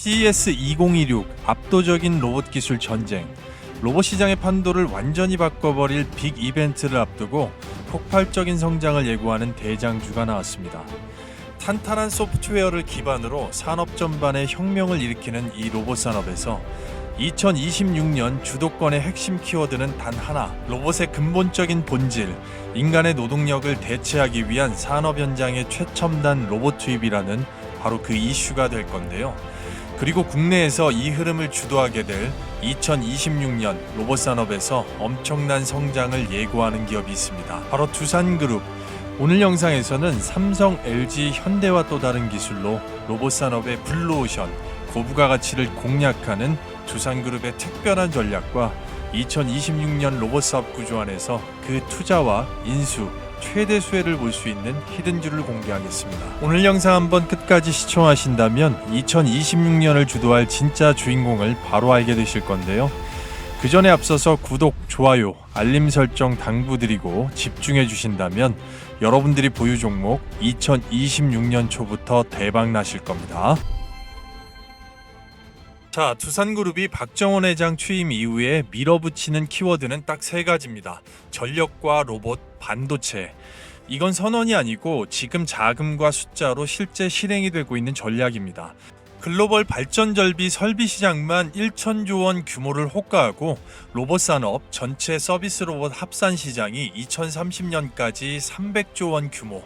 CES 2026 압도적인 로봇 기술 전쟁. 로봇 시장의 판도를 완전히 바꿔버릴 빅 이벤트를 앞두고 폭발적인 성장을 예고하는 대장주가 나왔습니다. 탄탄한 소프트웨어를 기반으로 산업 전반에 혁명을 일으키는 이 로봇 산업에서 2026년 주도권의 핵심 키워드는 단 하나, 로봇의 근본적인 본질, 인간의 노동력을 대체하기 위한 산업 현장의 최첨단 로봇 투입이라는 바로 그 이슈가 될 건데요. 그리고 국내에서 이 흐름을 주도하게 될 2026년 로봇 산업에서 엄청난 성장을 예고하는 기업이 있습니다. 바로 두산그룹. 오늘 영상에서는 삼성, LG, 현대와 또 다른 기술로 로봇 산업의 블루오션, 고부가 가치를 공략하는 두산그룹의 특별한 전략과 2026년 로봇 사업 구조 안에서 그 투자와 인수, 최대 수혜를 볼 수 있는 히든줄을 공개하겠습니다. 오늘 영상 한번 끝까지 시청하신다면 2026년을 주도할 진짜 주인공을 바로 알게 되실 건데요. 그 전에 앞서서 구독, 좋아요, 알림 설정 당부드리고 집중해 주신다면 여러분들이 보유 종목 2026년 초부터 대박 나실 겁니다. 자, 두산그룹이 박정원 회장 취임 이후에 밀어붙이는 키워드는 딱 세 가지입니다. 전력과 로봇, 반도체. 이건 선언이 아니고 지금 자금과 숫자로 실제 실행이 되고 있는 전략입니다. 글로벌 발전절비 설비 시장만 1천조 원 규모를 호가하고 로봇 산업 전체 서비스 로봇 합산 시장이 2030년까지 300조 원 규모,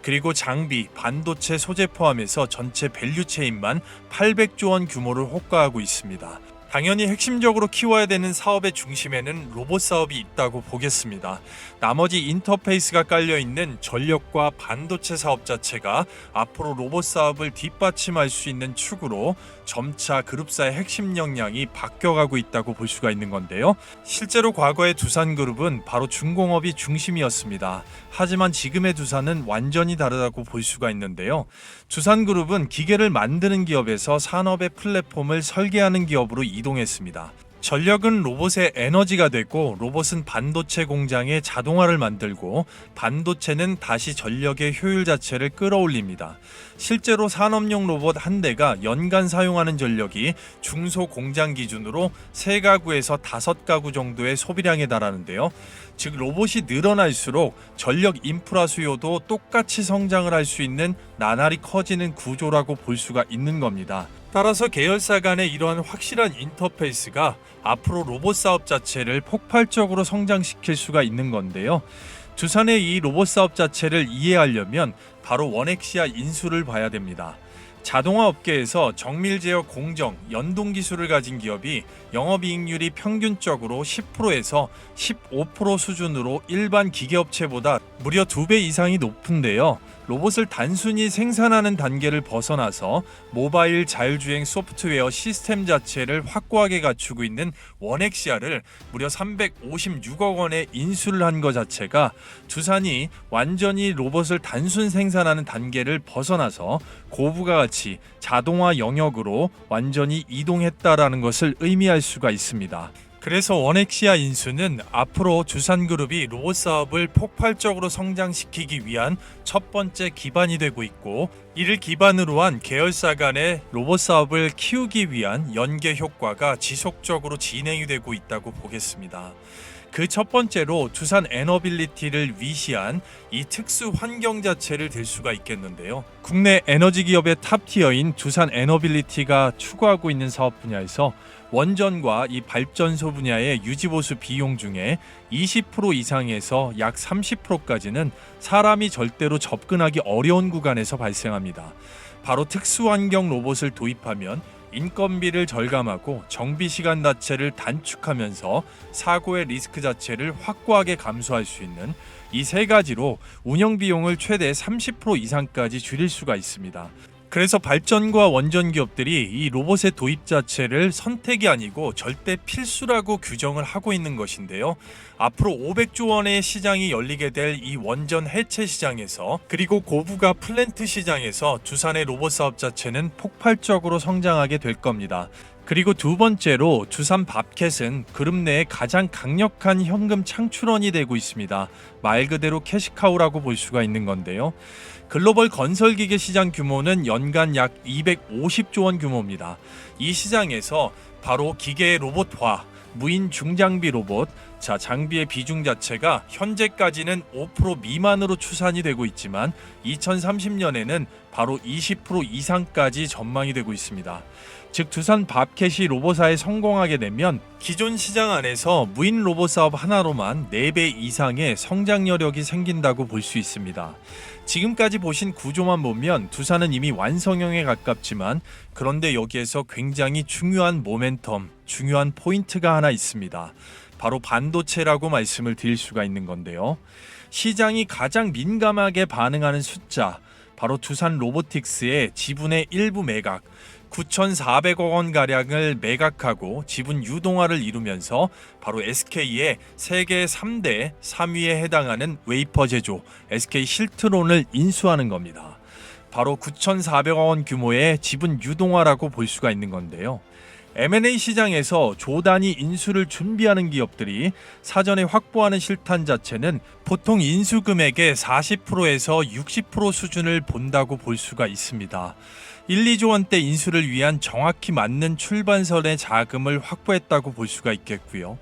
그리고 장비, 반도체 소재 포함해서 전체 밸류체인만 800조 원 규모를 호가하고 있습니다. 당연히 핵심적으로 키워야 되는 사업의 중심에는 로봇 사업이 있다고 보겠습니다. 나머지 인터페이스가 깔려있는 전력과 반도체 사업 자체가 앞으로 로봇 사업을 뒷받침할 수 있는 축으로 점차 그룹사의 핵심 역량이 바뀌어가고 있다고 볼 수가 있는 건데요. 실제로 과거의 두산그룹은 바로 중공업이 중심이었습니다. 하지만 지금의 두산은 완전히 다르다고 볼 수가 있는데요. 두산그룹은 기계를 만드는 기업에서 산업의 플랫폼을 설계하는 기업으로 이동했습니다. 전력은 로봇의 에너지가 되고 로봇은 반도체 공장의 자동화를 만들고 반도체는 다시 전력의 효율 자체를 끌어올립니다. 실제로 산업용 로봇 한 대가 연간 사용하는 전력이 중소공장 기준으로 3가구에서 5가구 정도의 소비량에 달하는데요. 즉 로봇이 늘어날수록 전력 인프라 수요도 똑같이 성장을 할 수 있는 나날이 커지는 구조라고 볼 수가 있는 겁니다. 따라서 계열사 간의 이러한 확실한 인터페이스가 앞으로 로봇 사업 자체를 폭발적으로 성장시킬 수가 있는 건데요. 두산의 이 로봇 사업 자체를 이해하려면 바로 원엑시아 인수를 봐야 됩니다. 자동화 업계에서 정밀 제어 공정, 연동 기술을 가진 기업이 영업이익률이 평균적으로 10%에서 15% 수준으로 일반 기계업체보다 무려 2배 이상이 높은데요. 로봇을 단순히 생산하는 단계를 벗어나서 모바일 자율주행 소프트웨어 시스템 자체를 확고하게 갖추고 있는 원엑시아를 무려 356억 원에 인수를 한 것 자체가 두산이 완전히 로봇을 단순 생산하는 단계를 벗어나서 고부가 가치, 자동화 영역으로 완전히 이동했다라는 것을 의미할 수가 있습니다. 그래서 원엑시아 인수는 앞으로 두산그룹이 로봇 사업을 폭발적으로 성장시키기 위한 첫 번째 기반이 되고 있고, 이를 기반으로 한 계열사 간의 로봇 사업을 키우기 위한 연계 효과가 지속적으로 진행이 되고 있다고 보겠습니다. 그 첫 번째로 두산 에너빌리티를 위시한 이 특수 환경 자체를 들 수가 있겠는데요. 국내 에너지 기업의 탑티어인 두산 에너빌리티가 추구하고 있는 사업 분야에서 원전과 이 발전소 분야의 유지보수 비용 중에 20% 이상에서 약 30%까지는 사람이 절대로 접근하기 어려운 구간에서 발생합니다. 바로 특수환경 로봇을 도입하면 인건비를 절감하고 정비 시간 자체를 단축하면서 사고의 리스크 자체를 확고하게 감소할 수 있는 이 세 가지로 운영 비용을 최대 30% 이상까지 줄일 수가 있습니다. 그래서 발전과 원전 기업들이 이 로봇의 도입 자체를 선택이 아니고 절대 필수라고 규정을 하고 있는 것인데요. 앞으로 500조 원의 시장이 열리게 될 이 원전 해체 시장에서, 그리고 고부가 플랜트 시장에서 두산의 로봇 사업 자체는 폭발적으로 성장하게 될 겁니다. 그리고 두 번째로 두산 밥캣은 그룹 내에 가장 강력한 현금 창출원이 되고 있습니다. 말 그대로 캐시카우라고 볼 수가 있는 건데요. 글로벌 건설기계 시장 규모는 연간 약 250조 원 규모입니다. 이 시장에서 바로 기계의 로봇화, 무인 중장비 로봇, 장비의 비중 자체가 현재까지는 5% 미만으로 추산이 되고 있지만 2030년에는 바로 20% 이상까지 전망이 되고 있습니다. 즉 두산 밥캣이 로봇화에 성공하게 되면 기존 시장 안에서 무인 로봇 사업 하나로만 4배 이상의 성장 여력이 생긴다고 볼 수 있습니다. 지금까지 보신 구조만 보면 두산은 이미 완성형에 가깝지만 그런데 여기에서 굉장히 중요한 모멘텀, 중요한 포인트가 하나 있습니다. 바로 반도체라고 말씀을 드릴 수가 있는 건데요. 시장이 가장 민감하게 반응하는 숫자, 바로 두산 로보틱스의 지분의 일부 매각, 9,400억 원가량을 매각하고 지분 유동화를 이루면서 바로 SK의 세계 3대 3위에 해당하는 웨이퍼 제조 SK 실트론을 인수하는 겁니다. 바로 9,400억 원 규모의 지분 유동화라고 볼 수가 있는 건데요. M&A 시장에서 조단위 인수를 준비하는 기업들이 사전에 확보하는 실탄 자체는 보통 인수 금액의 40%에서 60% 수준을 본다고 볼 수가 있습니다. 1, 2조 원대 인수를 위한 정확히 맞는 출발선의 자금을 확보했다고 볼 수가 있겠고요.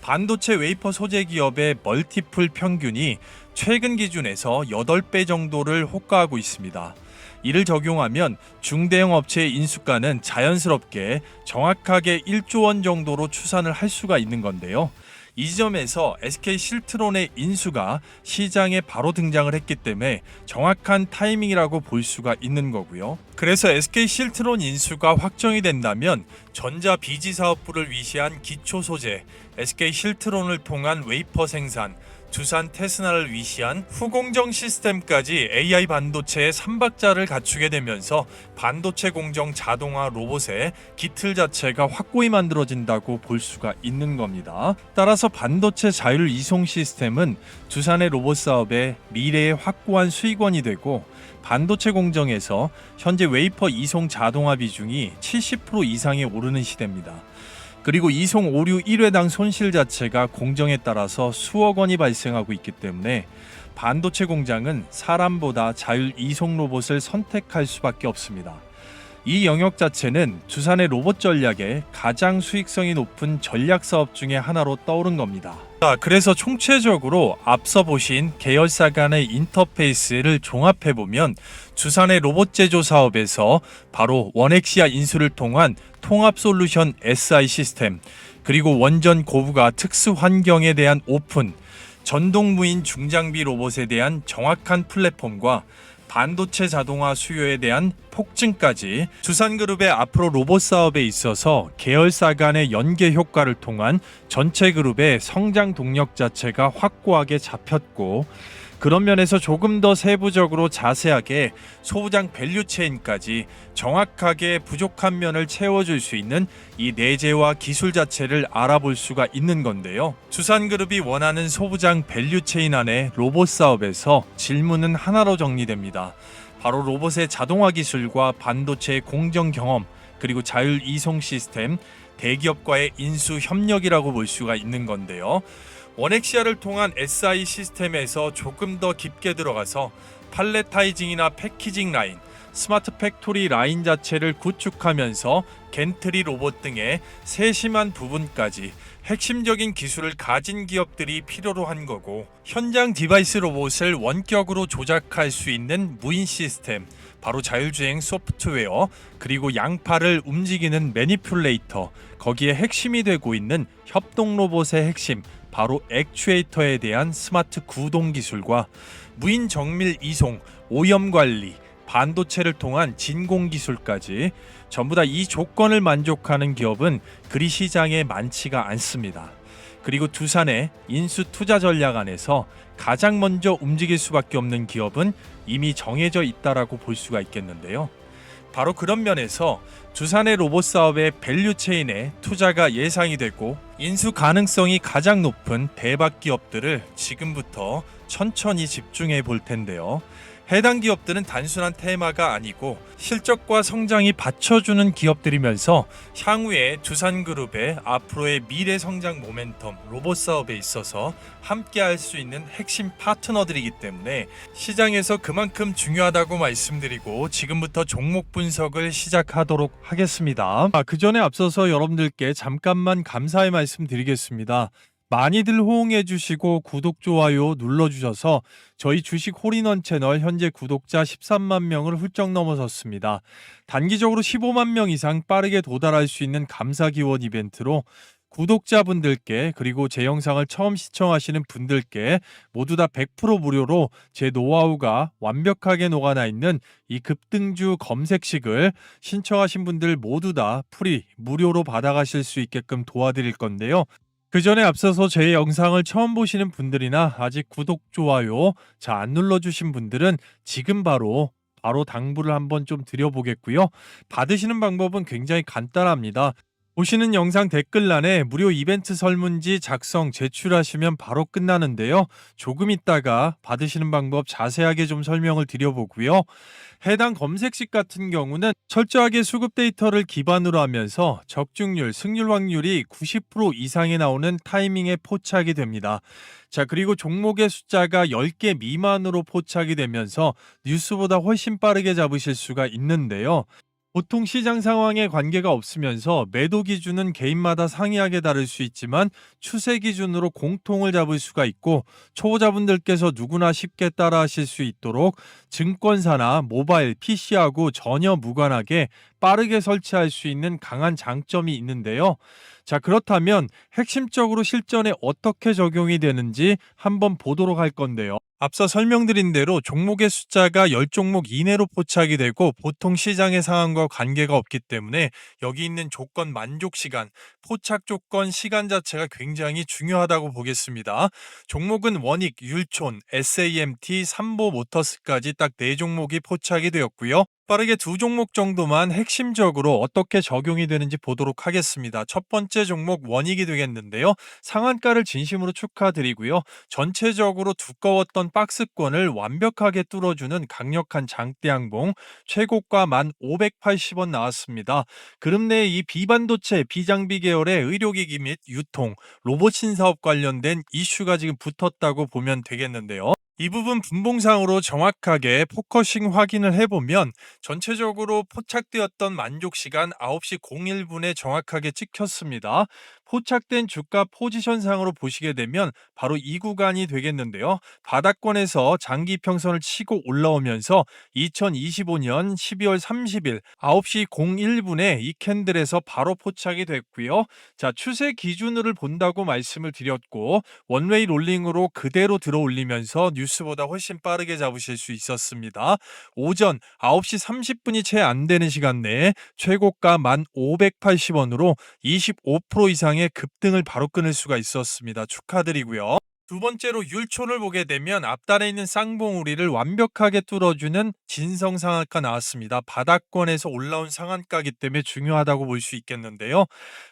반도체 웨이퍼 소재 기업의 멀티플 평균이 최근 기준에서 8배 정도를 호가하고 있습니다. 이를 적용하면 중대형 업체의 인수가는 자연스럽게 정확하게 1조 원 정도로 추산을 할 수가 있는 건데요. 이 지점에서 SK 실트론의 인수가 시장에 바로 등장을 했기 때문에 정확한 타이밍이라고 볼 수가 있는 거고요. 그래서 SK 실트론 인수가 확정이 된다면 전자 비지 사업부를 위시한 기초 소재, SK 실트론을 통한 웨이퍼 생산, 두산 테스나를 위시한 후공정 시스템까지 AI 반도체의 3박자를 갖추게 되면서 반도체 공정 자동화 로봇의 기틀 자체가 확고히 만들어진다고 볼 수가 있는 겁니다. 따라서 반도체 자율 이송 시스템은 두산의 로봇 사업의 미래의 확고한 수익원이 되고 반도체 공정에서 현재 웨이퍼 이송 자동화 비중이 70% 이상에 오르는 시대입니다. 그리고 이송 오류 1회당 손실 자체가 공정에 따라서 수억 원이 발생하고 있기 때문에 반도체 공장은 사람보다 자율 이송 로봇을 선택할 수밖에 없습니다. 이 영역 자체는 두산의 로봇 전략의 가장 수익성이 높은 전략 사업 중에 하나로 떠오른 겁니다. 그래서 총체적으로 앞서 보신 계열사 간의 인터페이스를 종합해보면 두산의 로봇 제조 사업에서 바로 원엑시아 인수를 통한 통합 솔루션 SI 시스템, 그리고 원전 고부가 특수 환경에 대한 오픈, 전동 무인 중장비 로봇에 대한 정확한 플랫폼과 반도체 자동화 수요에 대한 폭증까지 두산그룹의 앞으로 로봇 사업에 있어서 계열사 간의 연계 효과를 통한 전체 그룹의 성장 동력 자체가 확고하게 잡혔고, 그런 면에서 조금 더 세부적으로 자세하게 소부장 밸류체인까지 정확하게 부족한 면을 채워줄 수 있는 이 내재와 기술 자체를 알아볼 수가 있는 건데요. 두산그룹이 원하는 소부장 밸류체인 안에 로봇 사업에서 질문은 하나로 정리됩니다. 바로 로봇의 자동화 기술과 반도체의 공정 경험, 그리고 자율 이송 시스템, 대기업과의 인수 협력이라고 볼 수가 있는 건데요. 원엑시아를 통한 SI 시스템에서 조금 더 깊게 들어가서 팔레타이징이나 패키징 라인, 스마트 팩토리 라인 자체를 구축하면서 겐트리 로봇 등의 세심한 부분까지 핵심적인 기술을 가진 기업들이 필요로 한 거고, 현장 디바이스 로봇을 원격으로 조작할 수 있는 무인 시스템, 바로 자율주행 소프트웨어, 그리고 양팔을 움직이는 매니퓰레이터, 거기에 핵심이 되고 있는 협동 로봇의 핵심, 바로 액추에이터에 대한 스마트 구동 기술과 무인 정밀 이송, 오염 관리, 반도체를 통한 진공 기술까지 전부 다 이 조건을 만족하는 기업은 그리 시장에 많지가 않습니다. 그리고 두산의 인수 투자 전략 안에서 가장 먼저 움직일 수밖에 없는 기업은 이미 정해져 있다라고 볼 수가 있겠는데요. 바로 그런 면에서 두산의 로봇 사업의 밸류체인에 투자가 예상이 되고 인수 가능성이 가장 높은 대박 기업들을 지금부터 천천히 집중해 볼 텐데요. 해당 기업들은 단순한 테마가 아니고 실적과 성장이 받쳐주는 기업들이면서 향후에 두산그룹의 앞으로의 미래 성장 모멘텀 로봇 사업에 있어서 함께 할 수 있는 핵심 파트너들이기 때문에 시장에서 그만큼 중요하다고 말씀드리고 지금부터 종목 분석을 시작하도록 하겠습니다. 그 전에 앞서서 여러분들께 잠깐만 감사의 말씀 드리겠습니다. 많이들 호응해 주시고 구독, 좋아요 눌러주셔서 저희 주식 홀인원 채널 현재 구독자 13만 명을 훌쩍 넘어섰습니다. 단기적으로 15만 명 이상 빠르게 도달할 수 있는 감사 기원 이벤트로 구독자분들께 그리고 제 영상을 처음 시청하시는 분들께 모두 다 100% 무료로 제 노하우가 완벽하게 녹아나 있는 이 급등주 검색식을 신청하신 분들 모두 다 프리 무료로 받아가실 수 있게끔 도와드릴 건데요. 그 전에 앞서서 제 영상을 처음 보시는 분들이나 아직 구독, 좋아요 안 눌러주신 분들은 지금 바로 당부를 한번 좀 드려보겠고요. 받으시는 방법은 굉장히 간단합니다. 보시는 영상 댓글란에 무료 이벤트 설문지 작성 제출하시면 바로 끝나는데요. 조금 있다가 받으시는 방법 자세하게 좀 설명을 드려보고요. 해당 검색식 같은 경우는 철저하게 수급 데이터를 기반으로 하면서 적중률, 승률 확률이 90% 이상이 나오는 타이밍에 포착이 됩니다. 자, 그리고 종목의 숫자가 10개 미만으로 포착이 되면서 뉴스보다 훨씬 빠르게 잡으실 수가 있는데요. 보통 시장 상황에 관계가 없으면서 매도 기준은 개인마다 상이하게 다를 수 있지만 추세 기준으로 공통을 잡을 수가 있고 초보자분들께서 누구나 쉽게 따라하실 수 있도록 증권사나 모바일, PC하고 전혀 무관하게 빠르게 설치할 수 있는 강한 장점이 있는데요. 자, 그렇다면 핵심적으로 실전에 어떻게 적용이 되는지 한번 보도록 할 건데요. 앞서 설명드린 대로 종목의 숫자가 10종목 이내로 포착이 되고 보통 시장의 상황과 관계가 없기 때문에 여기 있는 조건 만족 시간, 포착 조건 시간 자체가 굉장히 중요하다고 보겠습니다. 종목은 원익, 율촌, SAMT, 삼보모터스까지 딱 4종목이 포착이 되었고요. 빠르게 2종목 정도만 핵심적으로 어떻게 적용이 되는지 보도록 하겠습니다. 첫 번째 종목 원익이 되겠는데요. 상한가를 진심으로 축하드리고요. 전체적으로 두꺼웠던 박스권을 완벽하게 뚫어주는 강력한 장대 양봉, 최고가 1,580원 나왔습니다. 그룹 내 이 비반도체, 비장비 계열의 의료기기 및 유통, 로봇 신사업 관련된 이슈가 지금 붙었다고 보면 되겠는데요. 이 부분 분봉상으로 정확하게 포커싱 확인을 해보면 전체적으로 포착되었던 만족시간 9시 01분에 정확하게 찍혔습니다. 포착된 주가 포지션상으로 보시게 되면 바로 이 구간이 되겠는데요. 바닥권에서 장기 평선을 치고 올라오면서 2025년 12월 30일 9시 01분에 이 캔들에서 바로 포착이 됐고요. 자, 추세 기준으로 본다고 말씀을 드렸고 원웨이 롤링으로 그대로 들어 올리면서 뉴스보다 훨씬 빠르게 잡으실 수 있었습니다. 오전 9시 30분이 채 안 되는 시간 내에 최고가 1,580원으로 25% 이상의 급등을 바로 끊을 수가 있었습니다. 축하드리고요. 두 번째로 율촌을 보게 되면 앞단에 있는 쌍봉우리를 완벽하게 뚫어주는 진성 상한가 나왔습니다. 바닥권에서 올라온 상한가이기 때문에 중요하다고 볼 수 있겠는데요.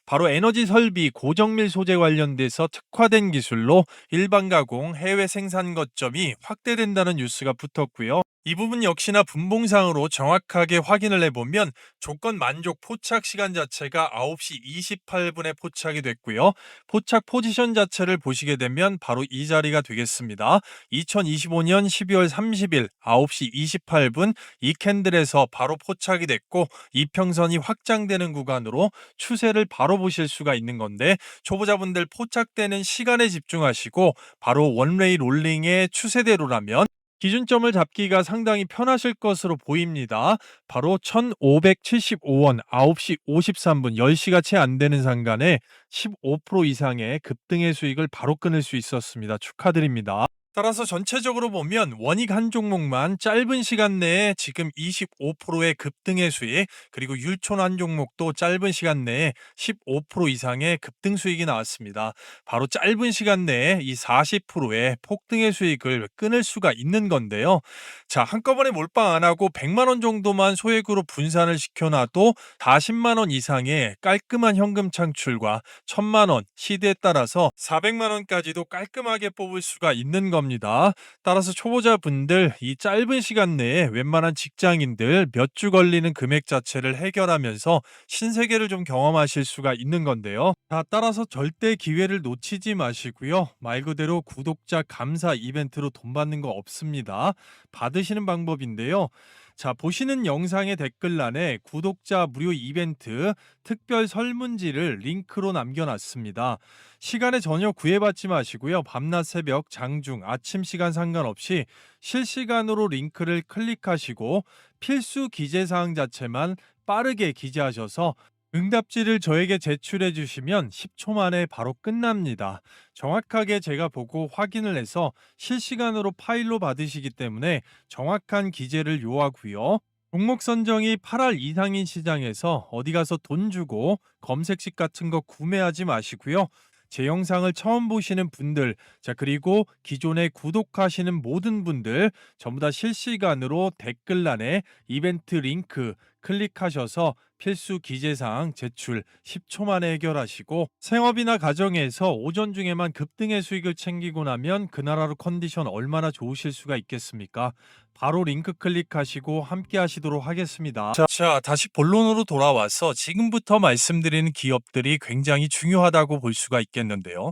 바로 에너지 설비, 고정밀 소재 관련돼서 특화된 기술로 일반 가공, 해외 생산 거점이 확대된다는 뉴스가 붙었고요. 이 부분 역시나 분봉상으로 정확하게 확인을 해보면 조건 만족 포착 시간 자체가 9시 28분에 포착이 됐고요. 포착 포지션 자체를 보시게 되면 바로 이 자리가 되겠습니다. 2025년 12월 30일 9시 28분 이 캔들에서 바로 포착이 됐고 이평선이 확장되는 구간으로 추세를 바로 보실 수가 있는 건데 초보자분들 포착되는 시간에 집중하시고 바로 원웨이 롤링의 추세대로라면 기준점을 잡기가 상당히 편하실 것으로 보입니다. 바로 1,575원 9시 53분 10시가 채 안 되는 상간에 15% 이상의 급등의 수익을 바로 끊을 수 있었습니다. 축하드립니다. 따라서 전체적으로 보면 원익 한 종목만 짧은 시간 내에 지금 25%의 급등의 수익, 그리고 율촌 한 종목도 짧은 시간 내에 15% 이상의 급등 수익이 나왔습니다. 바로 짧은 시간 내에 이 40%의 폭등의 수익을 끊을 수가 있는 건데요. 자, 한꺼번에 몰빵 안 하고 100만 원 정도만 소액으로 분산을 시켜놔도 40만 원 이상의 깔끔한 현금 창출과 1,000만 원, 시대에 따라서 400만 원까지도 깔끔하게 뽑을 수가 있는 겁니다. 겁니다. 따라서 초보자분들 이 짧은 시간 내에 웬만한 직장인들 몇 주 걸리는 금액 자체를 해결하면서 신세계를 좀 경험하실 수가 있는 건데요. 자, 따라서 절대 기회를 놓치지 마시고요. 말 그대로 구독자 감사 이벤트로 돈 받는 거 없습니다. 받으시는 방법인데요. 자, 보시는 영상의 댓글란에 구독자 무료 이벤트 특별 설문지를 링크로 남겨놨습니다. 시간에 전혀 구애받지 마시고요. 밤낮 새벽, 장중, 아침 시간 상관없이 실시간으로 링크를 클릭하시고 필수 기재사항 자체만 빠르게 기재하셔서 응답지를 저에게 제출해 주시면 10초 만에 바로 끝납니다. 정확하게 제가 보고 확인을 해서 실시간으로 파일로 받으시기 때문에 정확한 기재를 요하고요. 종목 선정이 8할 이상인 시장에서 어디 가서 돈 주고 검색식 같은 거 구매하지 마시고요. 제 영상을 처음 보시는 분들, 자, 그리고 기존에 구독하시는 모든 분들 전부 다 실시간으로 댓글란에 이벤트 링크 클릭하셔서 필수 기재사항 제출 10초 만에 해결하시고 생업이나 가정에서 오전 중에만 급등의 수익을 챙기고 나면 그 나라로 컨디션 얼마나 좋으실 수가 있겠습니까? 바로 링크 클릭하시고 함께 하시도록 하겠습니다. 자, 다시 본론으로 돌아와서 지금부터 말씀드리는 기업들이 굉장히 중요하다고 볼 수가 있겠는데요.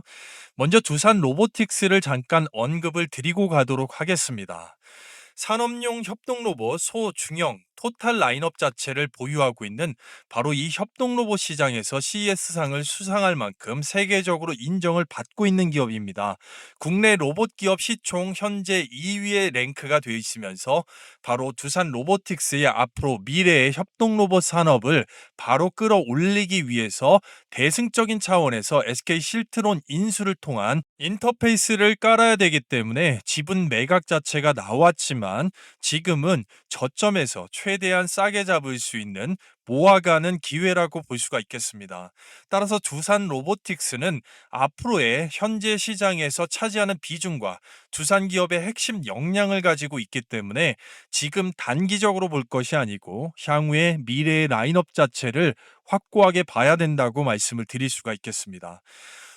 먼저 두산 로보틱스를 잠깐 언급을 드리고 가도록 하겠습니다. 산업용 협동 로봇 소중형 토탈 라인업 자체를 보유하고 있는 바로 이 협동 로봇 시장에서 CES상을 수상할 만큼 세계적으로 인정을 받고 있는 기업입니다. 국내 로봇 기업 시총 현재 2위에 랭크가 되어 있으면서 바로 두산 로보틱스의 앞으로 미래의 협동 로봇 산업을 바로 끌어올리기 위해서 대승적인 차원에서 SK 실트론 인수를 통한 인터페이스를 깔아야 되기 때문에 지분 매각 자체가 나왔지만 지금은 저점에서 최대한 싸게 잡을 수 있는 모아가는 기회라고 볼 수가 있겠습니다. 따라서 두산 로보틱스는 앞으로의 현재 시장에서 차지하는 비중과 두산 기업의 핵심 역량을 가지고 있기 때문에 지금 단기적으로 볼 것이 아니고 향후의 미래의 라인업 자체를 확고하게 봐야 된다고 말씀을 드릴 수가 있겠습니다.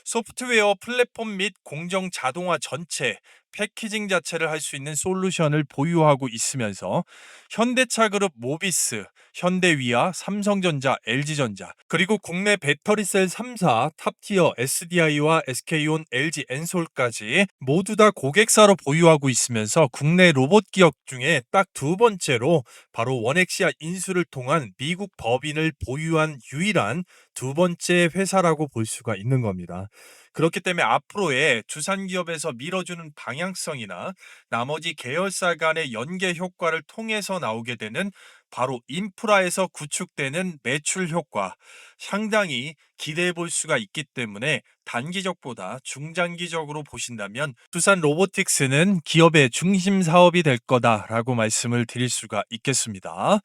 소프트웨어 플랫폼 및 공정 자동화 전체 패키징 자체를 할 수 있는 솔루션을 보유하고 있으면서 현대차 그룹 모비스, 현대위아, 삼성전자, LG전자, 그리고 국내 배터리셀 3사 탑티어 SDI와 SK온, LG 엔솔까지 모두 다 고객사로 보유하고 있으면서 국내 로봇 기업 중에 딱 두 번째로 바로 원엑시아 인수를 통한 미국 법인을 보유한 유일한 두 번째 회사라고 볼 수가 있는 겁니다. 그렇기 때문에 앞으로의 두산 기업에서 밀어주는 방향성이나 나머지 계열사 간의 연계 효과를 통해서 나오게 되는 바로 인프라에서 구축되는 매출 효과 상당히 기대해 볼 수가 있기 때문에 단기적보다 중장기적으로 보신다면 두산 로보틱스는 기업의 중심 사업이 될 거다라고 말씀을 드릴 수가 있겠습니다.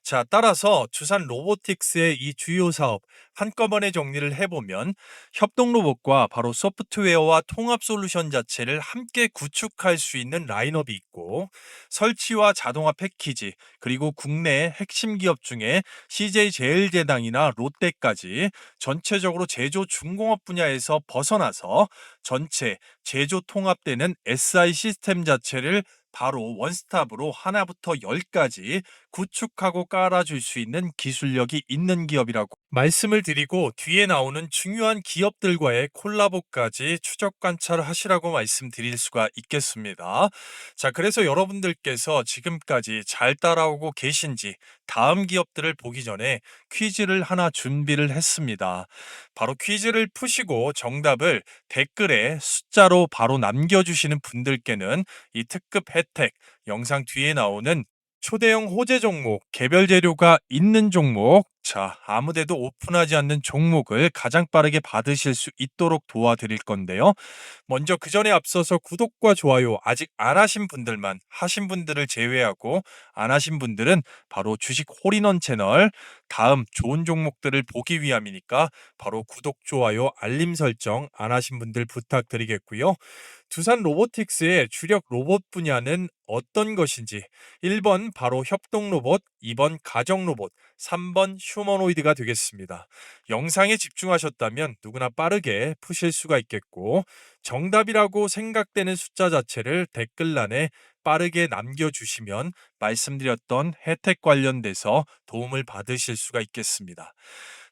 자, 따라서 두산 로보틱스의 이 주요 사업 한꺼번에 정리를 해보면 협동 로봇과 바로 소프트웨어와 통합 솔루션 자체를 함께 구축할 수 있는 라인업이 있고 설치와 자동화 패키지 그리고 국내 핵심 기업 중에 CJ제일제당이나 롯데까지 전체적으로 제조 중공업 분야에서 벗어나서 전체 제조 통합되는 SI 시스템 자체를 바로 원스톱으로 하나부터 열까지 구축하고 깔아줄 수 있는 기술력이 있는 기업이라고 말씀을 드리고 뒤에 나오는 중요한 기업들과의 콜라보까지 추적 관찰을 하시라고 말씀드릴 수가 있겠습니다. 자, 그래서 여러분들께서 지금까지 잘 따라오고 계신지 다음 기업들을 보기 전에 퀴즈를 하나 준비를 했습니다. 바로 퀴즈를 푸시고 정답을 댓글에 숫자로 바로 남겨주시는 분들께는 이 특급 혜택, 영상 뒤에 나오는 초대형 호재 종목, 개별 재료가 있는 종목, 자, 아무데도 오픈하지 않는 종목을 가장 빠르게 받으실 수 있도록 도와드릴 건데요. 먼저 그 전에 앞서서 구독과 좋아요 아직 안 하신 분들만 하신 분들을 제외하고 안 하신 분들은 바로 주식 홀인원 채널 다음 좋은 종목들을 보기 위함이니까 바로 구독, 좋아요, 알림 설정 안 하신 분들 부탁드리겠고요. 두산 로보틱스의 주력 로봇 분야는 어떤 것인지 1번 바로 협동 로봇, 2번 가정 로봇, 3번 휴머노이드가 되겠습니다. 영상에 집중하셨다면 누구나 빠르게 푸실 수가 있겠고, 정답이라고 생각되는 숫자 자체를 댓글란에 빠르게 남겨주시면 말씀드렸던 혜택 관련돼서 도움을 받으실 수가 있겠습니다.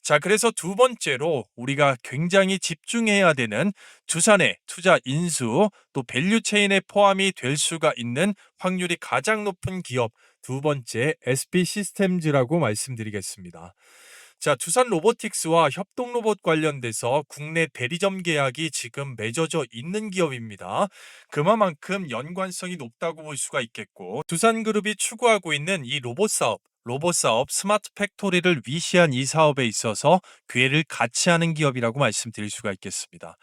자, 그래서 두 번째로 우리가 굉장히 집중해야 되는 두산의 투자 인수 또 밸류 체인에 포함이 될 수가 있는 확률이 가장 높은 기업 두 번째 SP 시스템즈라고 말씀드리겠습니다. 자, 두산 로보틱스와 협동 로봇 관련돼서 국내 대리점 계약이 지금 맺어져 있는 기업입니다. 그만큼 연관성이 높다고 볼 수가 있겠고, 두산그룹이 추구하고 있는 이 로봇 사업 스마트 팩토리를 위시한 이 사업에 있어서 기회를 같이 하는 기업이라고 말씀드릴 수가 있겠습니다.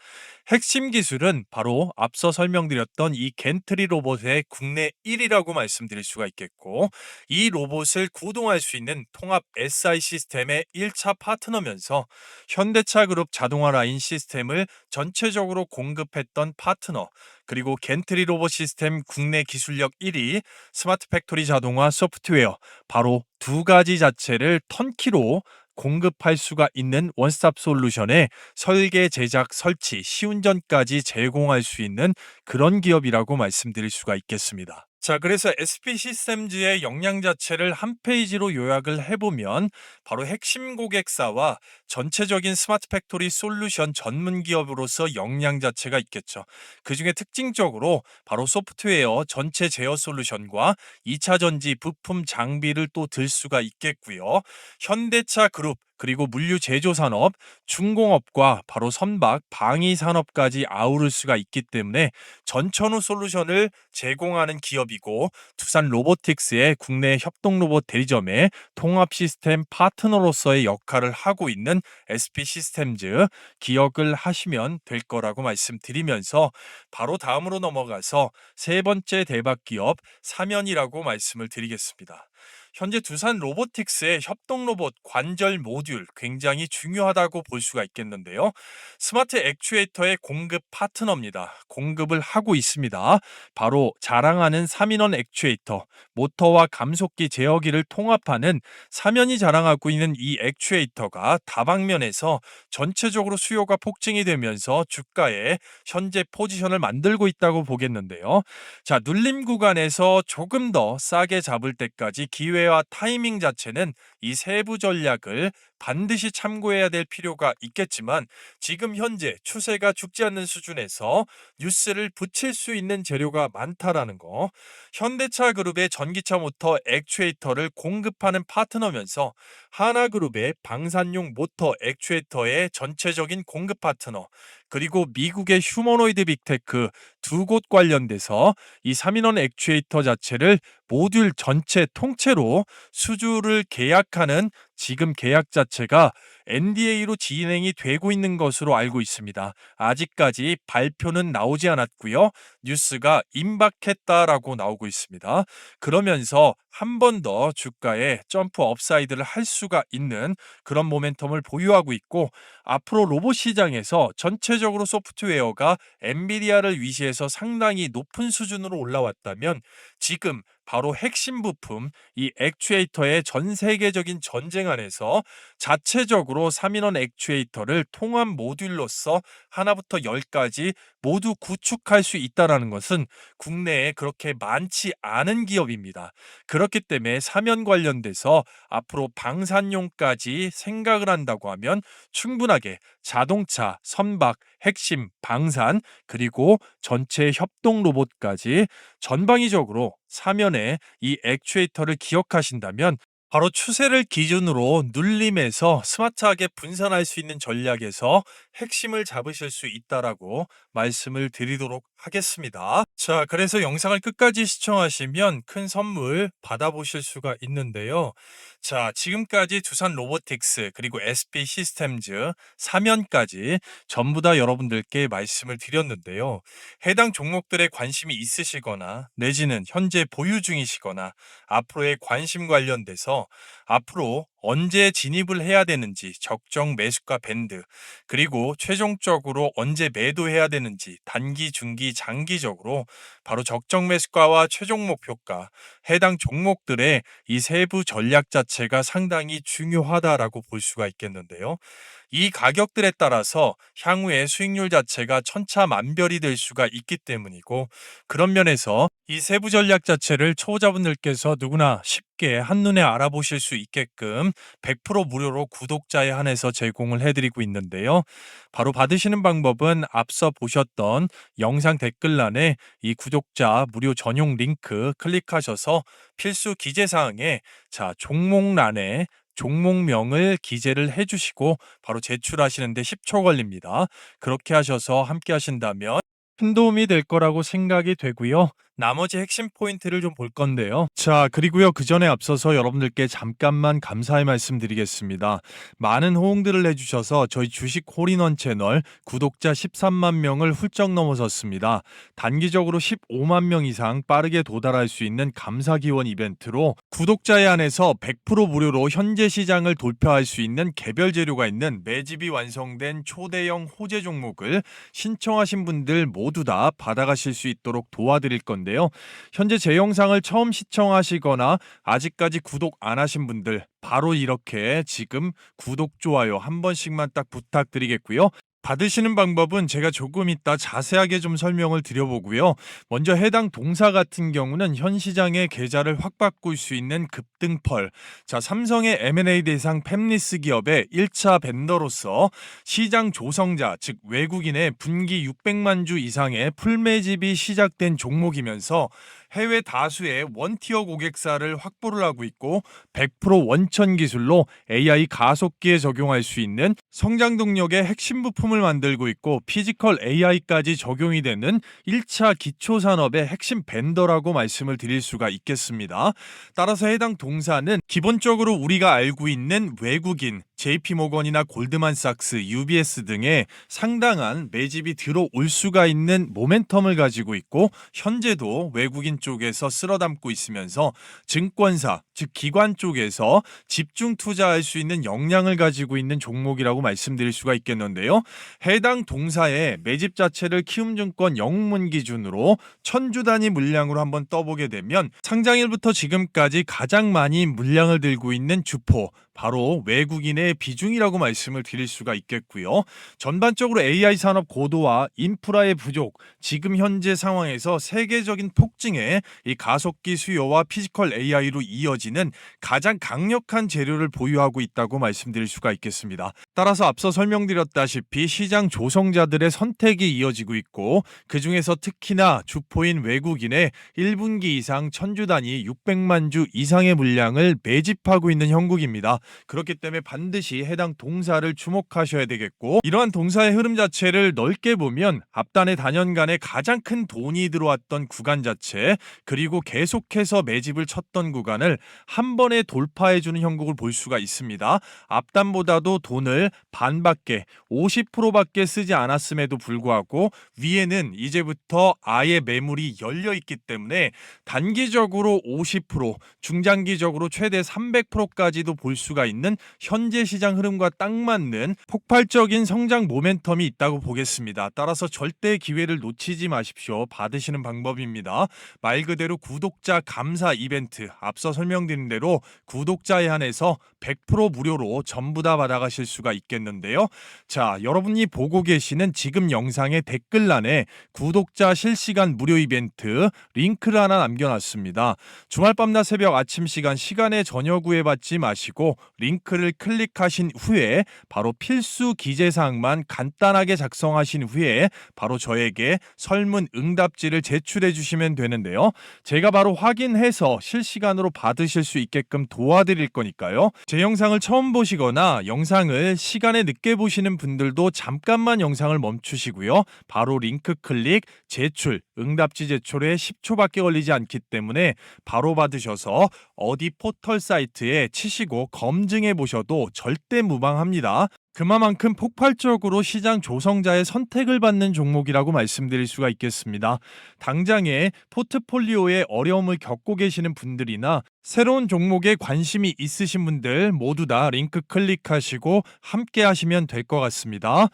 핵심 기술은 바로 앞서 설명드렸던 이 겐트리 로봇의 국내 1위라고 말씀드릴 수가 있겠고, 이 로봇을 구동할 수 있는 통합 SI 시스템의 1차 파트너면서 현대차 그룹 자동화 라인 시스템을 전체적으로 공급했던 파트너, 그리고 겐트리 로봇 시스템 국내 기술력 1위, 스마트 팩토리 자동화 소프트웨어, 바로 두 가지 자체를 턴키로 공급할 수가 있는 원스톱 솔루션에 설계, 제작, 설치, 시운전까지 제공할 수 있는 그런 기업이라고 말씀드릴 수가 있겠습니다. 자, 그래서 SP 시스템즈의 역량 자체를 한 페이지로 요약을 해보면 바로 핵심 고객사와 전체적인 스마트 팩토리 솔루션 전문 기업으로서 역량 자체가 있겠죠. 그 중에 특징적으로 바로 소프트웨어 전체 제어 솔루션과 2차 전지 부품 장비를 또 들 수가 있겠고요. 현대차 그룹 그리고 물류 제조 산업, 중공업과 바로 선박, 방위 산업까지 아우를 수가 있기 때문에 전천후 솔루션을 제공하는 기업이고, 두산 로보틱스의 국내 협동 로봇 대리점의 통합 시스템 파트너로서의 역할을 하고 있는 SP 시스템즈 기억을 하시면 될 거라고 말씀드리면서 바로 다음으로 넘어가서 세 번째 대박 기업 사면이라고 말씀을 드리겠습니다. 현재 두산 로보틱스의 협동 로봇 관절 모듈 굉장히 중요하다고 볼 수가 있겠는데요. 스마트 액추에이터의 공급 파트너입니다. 공급을 하고 있습니다. 바로 자랑하는 3인원 액추에이터, 모터와 감속기 제어기를 통합하는 사면이 자랑하고 있는 이 액추에이터가 다방면에서 전체적으로 수요가 폭증이 되면서 주가에 현재 포지션을 만들고 있다고 보겠는데요. 자, 눌림 구간에서 조금 더 싸게 잡을 때까지 기회와 타이밍 자체는 이 세부 전략을 반드시 참고해야 될 필요가 있겠지만, 지금 현재 추세가 죽지 않는 수준에서 뉴스를 붙일 수 있는 재료가 많다라는 거, 현대차 그룹의 전기차 모터 액추에이터를 공급하는 파트너면서 하나그룹의 방산용 모터 액추에이터의 전체적인 공급 파트너, 그리고 미국의 휴머노이드 빅테크 두 곳 관련돼서 이 3인원 액추에이터 자체를 모듈 전체 통째로 수주를 계약하는 지금 계약 자체가 NDA로 진행이 되고 있는 것으로 알고 있습니다. 아직까지 발표는 나오지 않았고요. 뉴스가 임박했다라고 나오고 있습니다. 그러면서 한 번 더 주가에 점프 업사이드를 할 수가 있는 그런 모멘텀을 보유하고 있고, 앞으로 로봇 시장에서 전체적으로 소프트웨어가 엔비디아를 위시해서 상당히 높은 수준으로 올라왔다면, 지금 바로 핵심 부품 이 액추에이터의 전 세계적인 전쟁 안에서 자체적으로 3인원 액추에이터를 통합 모듈로서 하나부터 열까지 모두 구축할 수 있다는 것은 국내에 그렇게 많지 않은 기업입니다. 그렇기 때문에 사면 관련돼서 앞으로 방산용까지 생각을 한다고 하면 충분하게 자동차, 선박, 핵심, 방산, 그리고 전체 협동 로봇까지 전방위적으로 사면에 이 액추에이터를 기억하신다면, 바로 추세를 기준으로 눌림에서 스마트하게 분산할 수 있는 전략에서 핵심을 잡으실 수 있다라고 말씀을 드리도록 하겠습니다. 자, 그래서 영상을 끝까지 시청하시면 큰 선물 받아보실 수가 있는데요. 자, 지금까지 두산 로보틱스 그리고 SP 시스템즈 사면까지 전부 다 여러분들께 말씀을 드렸는데요. 해당 종목들에 관심이 있으시거나 내지는 현재 보유 중이시거나 앞으로의 관심 관련돼서 앞으로 언제 진입을 해야 되는지 적정 매수가 밴드, 그리고 최종적으로 언제 매도해야 되는지 단기, 중기, 장기적으로 바로 적정 매수가와 최종 목표가, 해당 종목들의 이 세부 전략 자체가 상당히 중요하다라고 볼 수가 있겠는데요. 이 가격들에 따라서 향후의 수익률 자체가 천차만별이 될 수가 있기 때문이고, 그런 면에서 이 세부 전략 자체를 초보자분들께서 누구나 쉽게 한눈에 알아보실 수 있게끔 100% 무료로 구독자에 한해서 제공을 해드리고 있는데요. 바로 받으시는 방법은 앞서 보셨던 영상 댓글란에 이 구독자 무료 전용 링크 클릭하셔서 필수 기재사항에 종목란에 종목명을 기재를 해주시고 바로 제출하시는데 10초 걸립니다. 그렇게 하셔서 함께 하신다면 큰 도움이 될 거라고 생각이 되고요. 나머지 핵심 포인트를 좀 볼 건데요. 그리고요. 그 전에 앞서서 여러분들께 잠깐만 감사의 말씀 드리겠습니다. 많은 호응들을 해주셔서 저희 주식 홀인원 채널 구독자 13만 명을 훌쩍 넘어섰습니다. 단기적으로 15만 명 이상 빠르게 도달할 수 있는 감사 기원 이벤트로 구독자에 한해서 100% 무료로 현재 시장을 돌파할 수 있는 개별 재료가 있는 매집이 완성된 초대형 호재 종목을 신청하신 분들 모두 다 받아가실 수 있도록 도와드릴 건데요. 현재 제 영상을 처음 시청하시거나 아직까지 구독 안 하신 분들 바로 이렇게 지금 구독, 좋아요 한 번씩만 딱 부탁드리겠고요. 받으시는 방법은 제가 조금 이따 자세하게 좀 설명을 드려보고요. 먼저 해당 동사 같은 경우는 현 시장의 계좌를 확 바꿀 수 있는 급등펄. 삼성의 M&A 대상 팹리스 기업의 1차 벤더로서 시장 조성자, 즉 외국인의 분기 600만 주 이상의 풀매집이 시작된 종목이면서 해외 다수의 원티어 고객사를 확보를 하고 있고 100% 원천 기술로 AI 가속기에 적용할 수 있는 성장 동력의 핵심 부품을 만들고 있고 피지컬 AI까지 적용이 되는 1차 기초산업의 핵심 벤더라고 말씀을 드릴 수가 있겠습니다. 따라서 해당 동사는 기본적으로 우리가 알고 있는 외국인 JP모건이나 골드만삭스, UBS 등의 상당한 매집이 들어올 수가 있는 모멘텀을 가지고 있고 현재도 외국인 쪽에서 쓸어담고 있으면서 증권사, 즉 기관 쪽에서 집중 투자할 수 있는 역량을 가지고 있는 종목이라고 말씀드릴 수가 있겠는데요. 해당 동사의 매집 자체를 키움증권 영문 기준으로 1000주 단위 물량으로 한번 떠보게 되면 상장일부터 지금까지 가장 많이 물량을 들고 있는 주포, 바로 외국인의 비중이라고 말씀을 드릴 수가 있겠고요. 전반적으로 AI 산업 고도화, 인프라의 부족, 지금 현재 상황에서 세계적인 폭증의 이 가속기 수요와 피지컬 AI로 이어지는 가장 강력한 재료를 보유하고 있다고 말씀드릴 수가 있겠습니다. 따라서 앞서 설명드렸다시피 시장 조성자들의 선택이 이어지고 있고 그 중에서 특히나 주포인 외국인의 1분기 이상 1000주 단위 600만 주 이상의 물량을 매집하고 있는 형국입니다. 그렇기 때문에 반드시 해당 동사를 주목하셔야 되겠고 이러한 동사의 흐름 자체를 넓게 보면 앞단의 단연간에 가장 큰 돈이 들어왔던 구간 자체 그리고 계속해서 매집을 쳤던 구간을 한 번에 돌파해주는 형국을 볼 수가 있습니다. 앞단보다도 돈을 반밖에 50%밖에 쓰지 않았음에도 불구하고 위에는 이제부터 아예 매물이 열려있기 때문에 단기적으로 50%, 중장기적으로 최대 300%까지도 볼 수가 있는 현재 시장 흐름과 딱 맞는 폭발적인 성장 모멘텀이 있다고 보겠습니다. 따라서 절대 기회를 놓치지 마십시오. 받으시는 방법입니다. 말 그대로 구독자 감사 이벤트, 앞서 설명드린 대로 구독자에 한해서 100% 무료로 전부 다 받아가실 수가 있겠는데요. 여러분이 보고 계시는 지금 영상의 댓글란에 구독자 실시간 무료 이벤트 링크를 하나 남겨놨습니다. 주말 밤낮 새벽 아침 시간에 전혀 구애받지 마시고 링크를 클릭하신 후에 바로 필수 기재사항만 간단하게 작성하신 후에 바로 저에게 설문 응답지를 제출해 주시면 되는데요. 제가 바로 확인해서 실시간으로 받으실 수 있게끔 도와드릴 거니까요. 제 영상을 처음 보시거나 영상을 시간에 늦게 보시는 분들도 잠깐만 영상을 멈추시고요. 바로 링크 클릭, 제출, 응답지 제출에 10초밖에 걸리지 않기 때문에 바로 받으셔서 어디 포털 사이트에 치시고 검증해 보셔도 절대 무방합니다. 그만큼 폭발적으로 시장 조성자의 선택을 받는 종목이라고 말씀드릴 수가 있겠습니다. 당장에 포트폴리오에 어려움을 겪고 계시는 분들이나 새로운 종목에 관심이 있으신 분들 모두 다 링크 클릭하시고 함께 하시면 될 것 같습니다.